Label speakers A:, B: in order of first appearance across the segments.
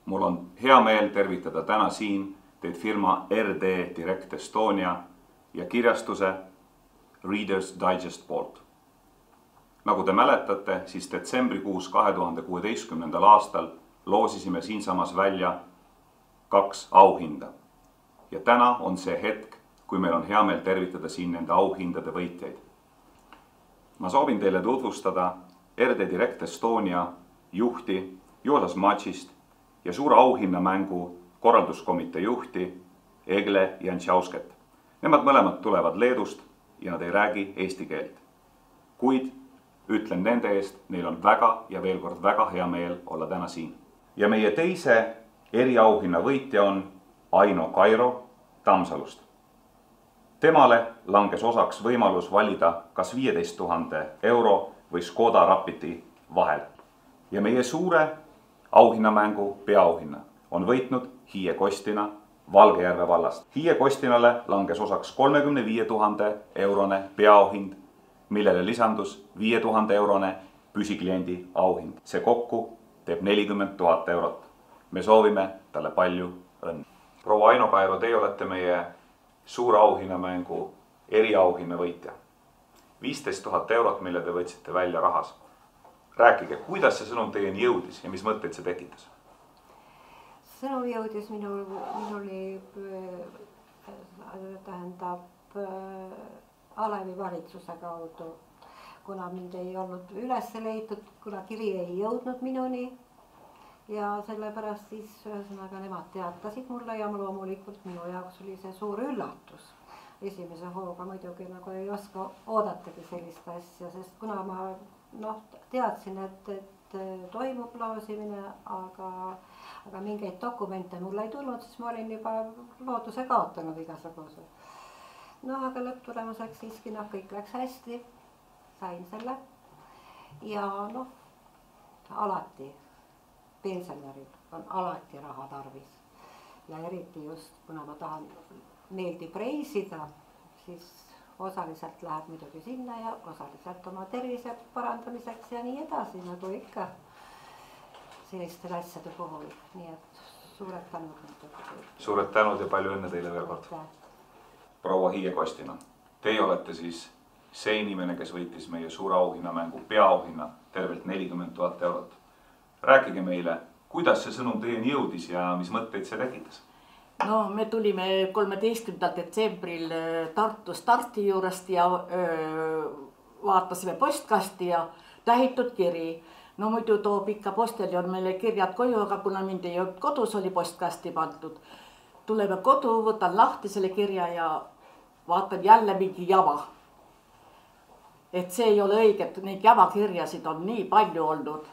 A: Mul on hea meel tervitada täna siin teid firma RD Direct Estonia ja kirjastuse Reader's Digest poolt. Nagu te mäletate, siis detsembrikuus 2016. aastal loosisime siinsamas välja 2 auhinda. Ja täna on see hetk, kui meil on hea meel tervitada siin nende auhindade võitjaid. Ma soovin teile tutvustada RD Direct Estonia juhti Joosas Matšist ja suure auhinnamängu korralduskomitee juhti Egle Jantšausket. Nemad mõlemad tulevad Leedust ja nad ei räägi eesti keelt. Kuid ütlen nende eest, neil on väga ja veel kord väga hea meel olla täna siin. Ja meie teise eriauhinna võitja on Aino Kairo Tammsalust. Temale langes osaks võimalus valida kas 15 000 euro või Škoda Rapidi vahel. Ja meie suure auhinnamängu peaauhinna on võitnud Hiie Kostina Valgejärve vallast. Hiie Kostinale langes osaks 35 000 eurone peaauhind, millele lisandus 5 000 eurone püsikliendi auhind. See kokku teeb 40 000 eurot. Me soovime talle palju õnne. Proua Aino Kairo, teie olete meie suure auhinnamängu eriauhinna võitja. 15 000 eurot, mille te võtsite välja rahas. Rääkige, kuidas see sõnum teieni jõudis ja mis mõtteid see tekitas?
B: Sõnum jõudis minul Alevi valitsuse kaudu, kuna mind ei olnud üles leitud, kuna kiri ei jõudnud minuni. Ja sellepärast siis ühesõnaga nemad teatasid mulle ja loomulikult minu jaoks oli see suur üllatus. Esimese hooga muidugi nagu ei oska oodatagi sellist asja, sest kuna ma teadsin, et toimub loosimine, aga mingeid dokumente mulle ei tulnud, siis ma olin juba lootuse kaotanud igasuguse. Aga lõpptulemuseks siiski kõik läks hästi, sain selle ja alati pensionäril on alati raha tarvis ja eriti just, kuna ma tahan meeldib reisida, siis osaliselt läheb muidugi sinna ja osaliselt oma tervise parandamiseks ja nii edasi, nagu ikka sellistel asjade puhul. Nii et suured tänud.
A: Suured tänud ja palju õnne teile veel kord. Proua Hiie Kostina, teie olete siis see inimene, kes võitis meie suure auhinnamängu peaauhinna tervelt 40 000 eurot. Rääkige meile, kuidas see sõnum teieni jõudis ja mis mõtteid see tekitas?
C: Me tulime 13. detsembril Tartu starti juurest ja vaatasime postkasti ja tähitud kiri. Muidu toob ikka posteljon meile kirjad koju, aga kuna mind ei olnud kodus, oli postkasti pandud. Tuleme kodu, võtan lahti selle kirja ja vaatan jälle mingi jama. Et see ei ole õige, et neid jamakirjasid on nii palju olnud.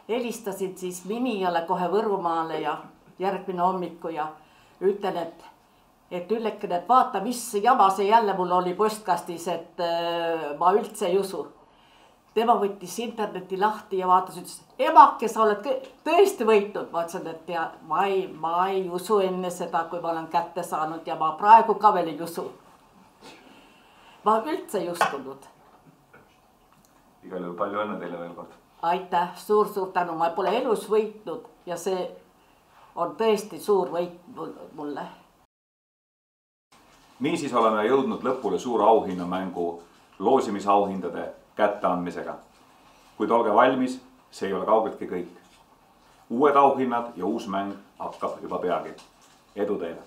C: Helistasin siis Minijale kohe Võrumaale ja järgmine hommiku ja ütlen, et Üllekene, et vaata, mis jama see jälle mul oli postkastis, et ma üldse ei usu. Tema võttis interneti lahti ja vaatas, ütles, emake, sa oled tõesti võitnud. Ma ütlesin, et ma ei usu enne seda, kui ma olen kätte saanud ja ma praegu ka veel ei usu. Ma üldse ei uskunud.
A: Igal juhul palju õnne teile veel kord.
C: Aitäh, suur tänu, ma pole elus võitnud ja see on tõesti suur võit mulle.
A: Niisiis oleme jõudnud lõpule suure auhinnamängu loosimisauhindade kätteandmisega. Kuid olge valmis, see ei ole kaugeltki kõik. Uued auhinnad ja uus mäng hakkab juba peagi. Edu teile!